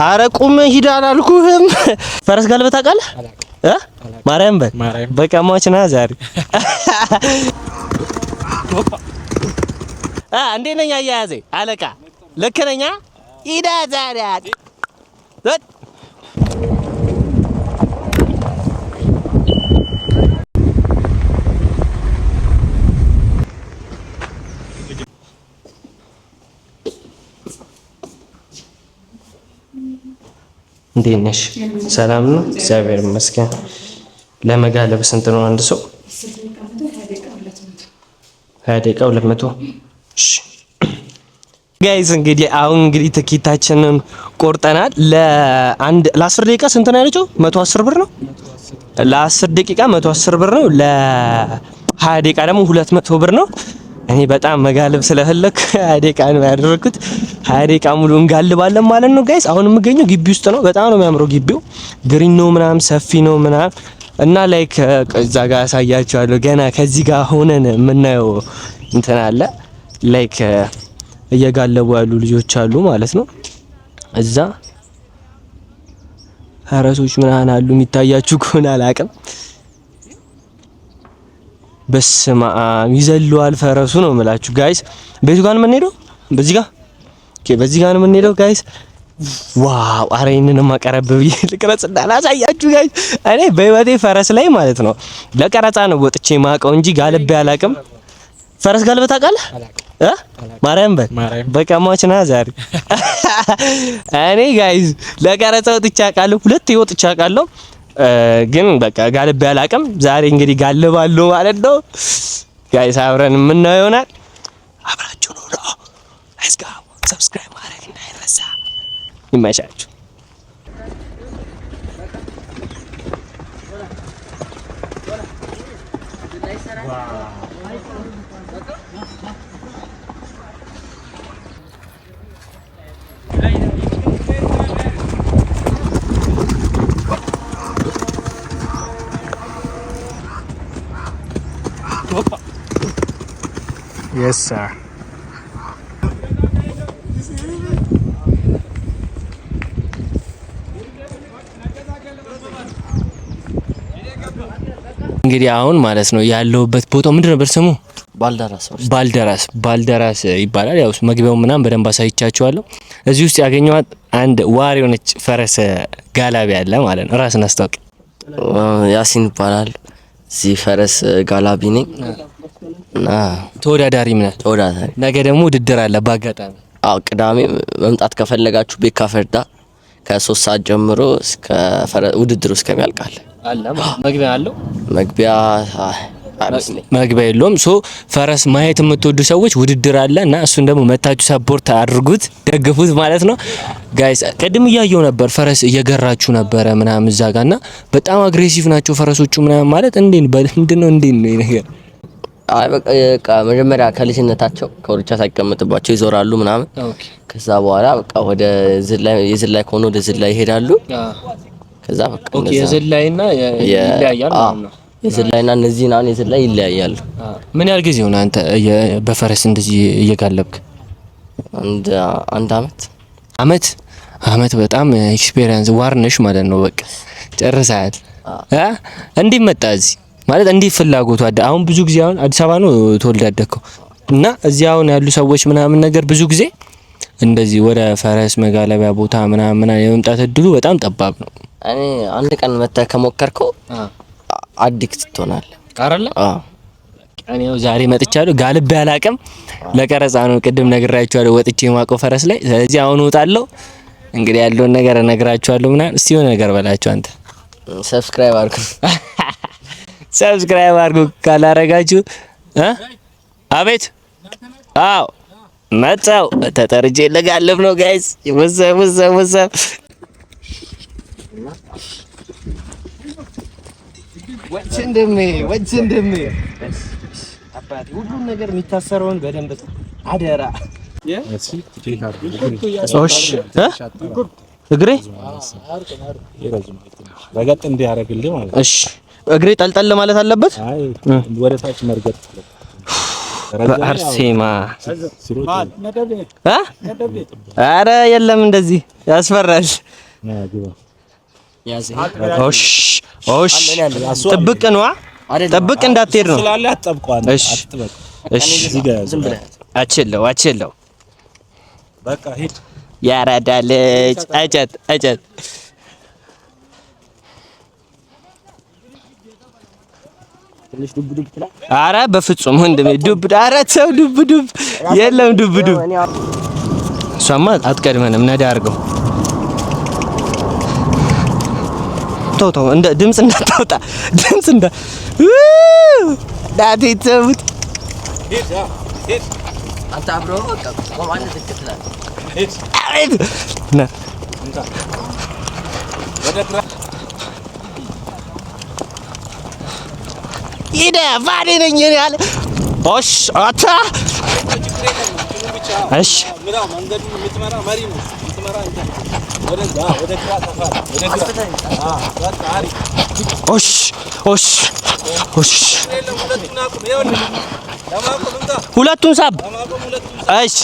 አረቁም ሂድ አላልኩህም? ፈረስ ጋልበህ ታውቃለህ? ማርያም በቃ ሟችና ዛሬ እንዴት ነኝ አያያዜ አለቃ ልክ ነኝ ሂዳ ዛሬ እንዴት ነሽ? ሰላም ነው? እግዚአብሔር ይመስገን። ለመጋለብ ስንት ነው አንድ ሰው? 20 ደቂቃ 200። እሺ ጋይስ እንግዲህ አሁን እንግዲህ ትኬታችንን ቆርጠናል። ለ10 ደቂቃ ስንት ነው ያለችው? 110 ብር ነው። ለ10 ደቂቃ 110 ብር ነው። ለ20 ደቂቃ ደግሞ 200 ብር ነው። እኔ በጣም መጋለብ ስለፈለክ 20 ደቂቃ ነው ያደረኩት። 20 ደቂቃ ሙሉ እንጋልባለን ማለት ነው ጋይስ። አሁን የምገኘው ግቢ ውስጥ ነው። በጣም ነው የሚያምረው ግቢው። ግሪን ነው ምናምን ሰፊ ነው ምናምን እና ላይክ እዛ ጋር አሳያችኋለሁ። ገና ከዚህ ጋር ሆነን የምናየው እንትን አለ ላይክ እየጋለቡ ያሉ ልጆች አሉ ማለት ነው። እዛ ፈረሶች ምናምን አሉ የሚታያችሁ ከሆነ አላውቅም። በስመ አብ ይዘለዋል ፈረሱ ነው የምላችሁ ጋይስ። ቤቱ ጋር ነው የምንሄደው። በዚህ ጋር በዚህ ጋር ነው የምንሄደው ጋይስ። ዋው አረ ይሄንን ማቀረብ ብዬ ልቀረጽ እንዳላሳያችሁ ጋይስ። እኔ በህይወቴ ፈረስ ላይ ማለት ነው ለቀረጻ ነው ወጥቼ ማቀው እንጂ ጋልቤ አላውቅም። ፈረስ ጋልበህ ታውቃለህ? ማርያም በቃ ሟችና ዛሬ እኔ ጋይስ ለቀረጻ ወጥቼ አውቃለሁ። ሁለት ወጥቼ አውቃለሁ ግን በቃ ጋልቤ አላውቅም። ዛሬ እንግዲህ ጋልባለሁ ማለት ነው ጋይስ። አብረን የምናየው ይሆናል። አብራችሁ ነው ነው let's go subscribe ማድረግ እንዳይረሳ። ይመቻችሁ። Yes sir. እንግዲህ አሁን ማለት ነው ያለውበት ቦታው ምንድን ነበር ስሙ? ባልደራስ ይባላል። ያው መግቢያው ምናምን በደንብ አሳይቻችኋለሁ። እዚህ ውስጥ ያገኘዋት አንድ ዋር የሆነች ፈረስ ጋላቢ አለ ማለት ነው። ራስን አስተዋውቅ። ያሲን ይባላል። እዚህ ፈረስ ጋላቢ ነኝ እና ተወዳዳሪ ምን ተወዳዳሪ። ነገ ደግሞ ውድድር አለ በአጋጣሚ። አዎ ቅዳሜ መምጣት ከፈለጋችሁ ቤካ ፈርዳ ከ3 ሰዓት ጀምሮ እስከ ውድድሩ እስከሚያልቃል አለ። መግቢያ አለው? መግቢያ የለውም። ሶ ፈረስ ማየት የምትወዱ ሰዎች ውድድር አለ እና እሱን ደግሞ መታችሁ ሰፖርት አድርጉት፣ ደግፉት ማለት ነው ጋይስ። ቀድም እያየው ነበር ፈረስ እየገራችሁ ነበረ ምናምን እዛ ጋርና በጣም አግሬሲቭ ናቸው ፈረሶቹ ምናምን ማለት ምንድነው እንዴ ነው ነገር? አይ በቃ መጀመሪያ ከልጅነታቸው ከወርቻ ሳይቀመጥባቸው ይዞራሉ ምናምን። ከዛ በኋላ በቃ ወደ የዝላይ ከሆነ ወደ ዝላይ ይሄዳሉ። ከዛ በቃ የዝላይና ይለያያል ማለት ነው። የዝላይና እነዚህና የዝላይ ይለያያሉ። ምን ያህል ጊዜ ሆነ አንተ በፈረስ እንደዚህ እየጋለብክ? አንድ አመት። በጣም ኤክስፒሪየንስ ዋርነሽ ማለት ነው። በቃ ጨርሰሃል። እንዴት መጣ እዚህ ማለት እንዴት ፍላጎቱ አደ? አሁን ብዙ ጊዜ አሁን አዲስ አበባ ነው ተወልደ ያደግከው እና እዚህ አሁን ያሉ ሰዎች ምናምን ነገር ብዙ ጊዜ እንደዚህ ወደ ፈረስ መጋለቢያ ቦታ ምናምን የመምጣት እድሉ በጣም ጠባብ ነው። እኔ አንድ ቀን መተህ ከሞከርከው አዲክት ትሆናለህ አይደል? እኔው ዛሬ መጥቻለሁ። ጋልቤ አላውቅም። ለቀረጻ ነው ቅድም ነግራችኋለሁ ወጥቼ ማቆ ፈረስ ላይ። ስለዚህ አሁን እወጣለሁ። እንግዲህ ያለውን ነገር እነግራችኋለሁ ምናምን። እስቲ የሆነ ነገር በላችሁ አንተ። ሰብስክራይብ አድርጉ። ሰብስክራይብ አድርጉ ካላረጋችሁ አቤት። አዎ መጣው ተጠርጄ ለጋለብ ነው ጋይስ። ወሰብ ወጭ እንደም አባቴ ሁሉም ነገር የሚታሰረውን በደንብ አደራ። እግሬ ረገጥ እንዲያረግልህ ማለት ነው። እሺ እግሬ ጠልጠል ማለት አለበት። አይ ወደ ታች መርገጥ በአርሴማ ኧረ የለም እንደዚህ ያስፈራል። ኦሽ ኦሽ ጥብቅ ነው ጥብቅ እንዳትሄድ ነው። እሺ እሺ አችለው በቃ ሂድ ያራዳ ልጅ አጨት አጨት ትንሽ ዱብ ዱብ ትላ። ኧረ በፍጹም ወንድሜ ዱብ ኧረ ተው ዱብ ዱብ የለም ዱብ ዱብ። እሷማ አትቀድመንም ነዳ አድርገው ተው ተው እንደ ድምጽ እንዳታወጣ ድምጽ እንዳ ዳቴ ተውት ሂድ አንተ አብሮ በቃ ቆም አንተ ትከተላል ሂድ አቤት ና እንታ ወደ ግራ ይደ ባዴ ነኝ ያለ ኦሽ አታ እሺ ምራው መንገዱን የምትመራ መሪ ነው የምትመራ እንት ወደዛ ወደ ግራ ተፋ ወደ ግራ በቃ አሪ ኦሽ ኦሽ ኦሽ ሁለቱን ሳብ እሺ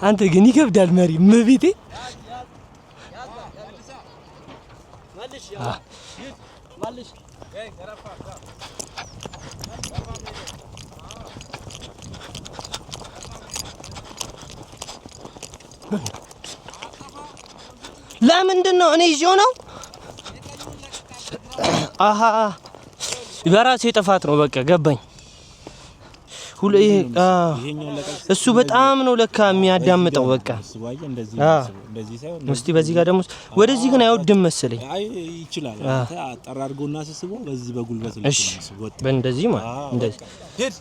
አንተ ግን ይከብዳል መሪ መቤቴ ለምንድን ነው እኔ ይዤው ነው? አሃ በራሴ ጥፋት ነው በቃ ገባኝ። እሱ በጣም ነው ለካ የሚያዳምጠው በቃ እስቲ በዚህ ጋር ደግሞ ወደዚህ ግን አይወድም መሰለኝ። አይ ይችላል አንተ አጠራርጎና ስስቦ በዚህ በጉልበት ነው። እሺ በእንደዚህ ማለት እንደዚህ ሂድ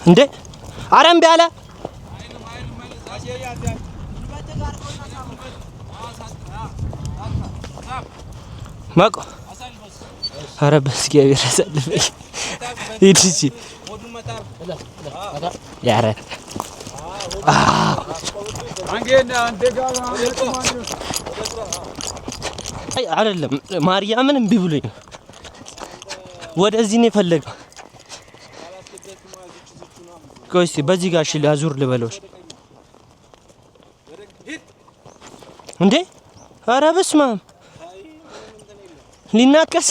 እንዴ አረም ቢያለ ማቆ ኧረ በእግዚአብሔር ያሳልፈኝ ሂድ እሺ ያረ አይደለም ማርያምን እምቢ ብሎኝ ወደዚህ ነው የፈለገው። ቆይ እስቲ በዚህ ጋር እሺ ላዙር ልበሎሽ እንዴ ኧረ በስመ አብ ሊናከስ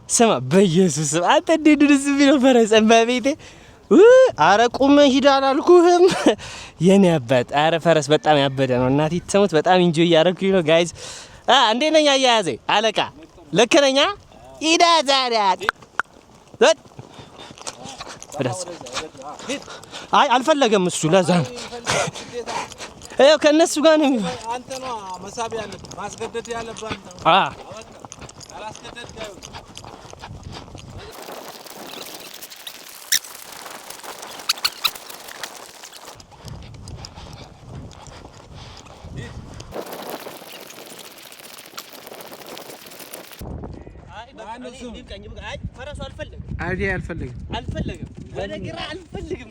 ስማ በኢየሱስ አንተ እንዴት ድረስ ቢለው ፈረሰን በቤቴ አረ ቁም ሂድ አላልኩህም የኔ አባት። አረ ፈረስ በጣም ያበደ ነው እናቴ ተሰሙት። በጣም ኢንጆይ ያደረኩኝ ነው ጋይዝ። እንዴት ነኝ አያያዘ አለቃ ልክ ነኝ? ሂዳ ዛሬት አይ አልፈለገም እሱ ለዛ ነው ይኸው ከእነሱ ጋር ነው አንተ ነው መሳቢያ ያለ ማስገደድ ያለብህ አንተ አላስገደድ ጋር ፈረሱ አልፈልግም አልፈልግም በነገር አልፈልግም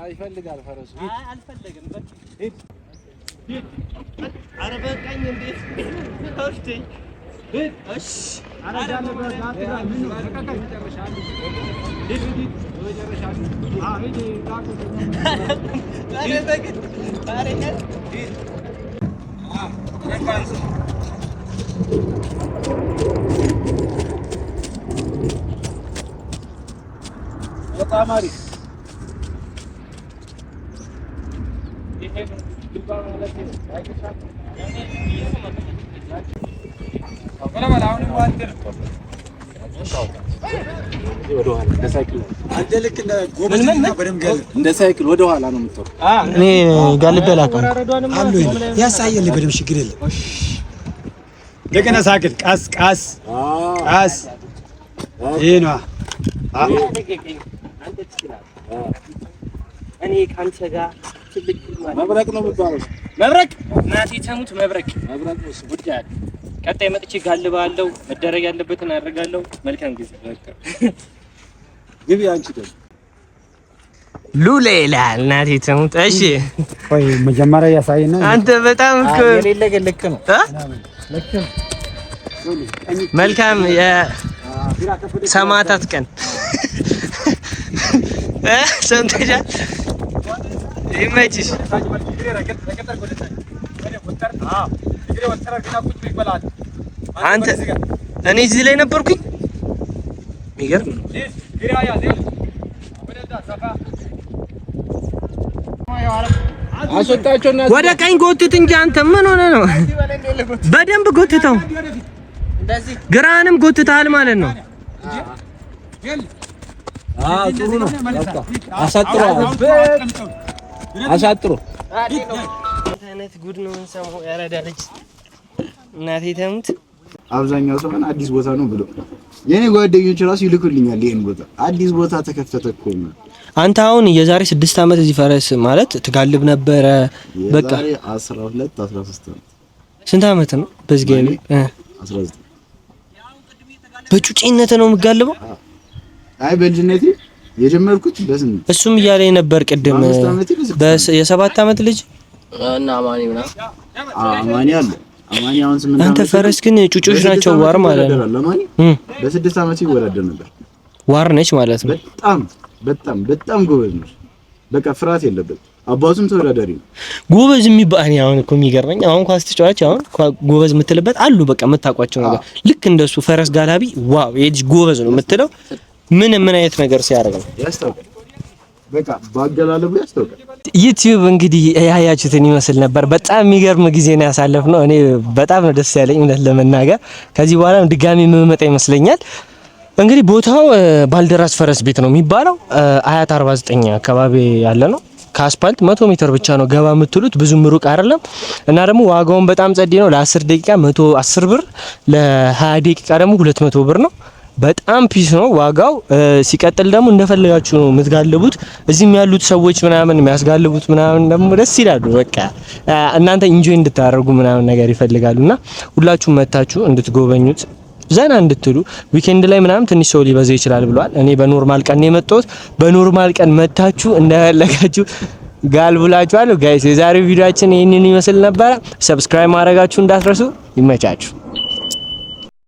አይፈልጋል ፈረሱ አልፈልግም ኧረ በቃኝ እንዴት እሺ እንደ ሳይክል ወደ ኋላ ነው የምትወጣው። እኔ ጋልቤ አላውቅም። አሉ ያሳየልህ በደምብ ችግር የለም። እንደገና ሳይክል ቀስ ቀስ ቀስ ይሄ ነው። እኔ ካንተ ጋር ትልቅ መብረቅ ነው የምትባለው። መብረቅ እናቴ ተሙት መብረቅ ነው ጉዳይ። ቀጣይ መጥቼ ጋልባለሁ። መደረግ ያለበትን አደርጋለሁ። መልካም ጊዜ። ግቢ አንቺ ደግሞ ሉሌ ይላል እናቴ ተሙት። እሺ ቆይ መጀመሪያ ያሳየና አንተ በጣም የሌለ ልክ ነው። መልካም የሰማዕታት ቀን ሰምተሻል? ይመችሽ። አንተ እኔ እዚህ ላይ ነበርኩኝ። የሚገርም ነው። አስወጣቸውና ወደ ቀኝ ጎትት እንጂ አንተ ምን ሆነ ነው? በደንብ ጎትተው። ግራንም ጎትተሃል ማለት ነው። ጥሩ ነው። አሳጥሮ አሳጥሮ አይነት ጉድ ነው እንሰማው። ያረዳለች እናቴ ተሙት። አብዛኛው ሰው አዲስ ቦታ ነው ብሎ የኔ ጓደኞች ራሱ ይልኩልኛል። ይሄን ቦታ አዲስ ቦታ ተከፈተ እኮ ነው። አንተ አሁን የዛሬ 6 ዓመት እዚህ ፈረስ ማለት ትጋልብ ነበረ? በቃ 12 13 ዓመት። ስንት ዓመት ነው በዚህ ጋር? 19 በጩጬነት ነው የምጋልበው? አይ በልጅነቴ የጀመርኩት በስንት እሱም እያለኝ ነበር ቅድም የ7 ዓመት ልጅ እና አማኒ ምና አማኒ አለ። አማኒ አሁን 8 ዓመት። አንተ ፈረስ ግን ጩጮች ናቸው ዋር ማለት ነው። አማኒ በ6 ዓመት ይወዳደር ነበር። ዋር ነች ማለት ነው። በጣም ጎበዝ ነው። በቃ ፍርሃት የለበት። አባቱም ተወዳዳሪ ነው። ጎበዝ የሚባል አሁን እኮ የሚገርመኝ አሁን ኳስ ተጫዋች አሁን ጎበዝ የምትልበት አሉ። በቃ የምታውቋቸው ነገር ልክ እንደሱ ፈረስ ጋላቢ ዋው የልጅ ጎበዝ ነው የምትለው ምን አይነት ነገር ሲያደርግ ነው ያስታውቃል። በቃ ባገላለቡ ያስታውቃል። ዩቲዩብ እንግዲህ ያያችሁትን ይመስል ነበር። በጣም የሚገርም ጊዜ ነው ያሳለፍነው። እኔ በጣም ነው ደስ ያለኝ እውነት ለመናገር። ከዚህ በኋላ ድጋሚ የምመጣ ይመስለኛል። እንግዲህ ቦታው ባልደራስ ፈረስ ቤት ነው የሚባለው። አያት 49 አካባቢ ያለ ነው። ከአስፓልት 100 ሜትር ብቻ ነው ገባ የምትሉት፣ ብዙም ሩቅ አይደለም። እና ደግሞ ዋጋውን በጣም ጸዴ ነው። ለ10 ደቂቃ 110 ብር፣ ለ20 ደቂቃ ደግሞ 200 ብር ነው። በጣም ፒስ ነው ዋጋው። ሲቀጥል ደግሞ እንደፈለጋችሁ ነው የምትጋልቡት። እዚህም ያሉት ሰዎች ምናምን የሚያስጋልቡት ምናምን ደግሞ ደስ ይላሉ። በቃ እናንተ ኢንጆይ እንድታደርጉ ምናምን ነገር ይፈልጋሉና ሁላችሁም መታችሁ እንድትጎበኙት ዘና እንድትሉ። ዊኬንድ ላይ ምናምን ትንሽ ሰው ሊበዛ ይችላል ብሏል። እኔ በኖርማል ቀን ነው የመጣሁት። በኖርማል ቀን መታችሁ እንደፈለጋችሁ ጋልቡላችኋለሁ። ጋይስ የዛሬው ቪዲዮአችን ይሄንን ይመስል ነበር። ሰብስክራይብ ማድረጋችሁ እንዳትረሱ። ይመቻችሁ።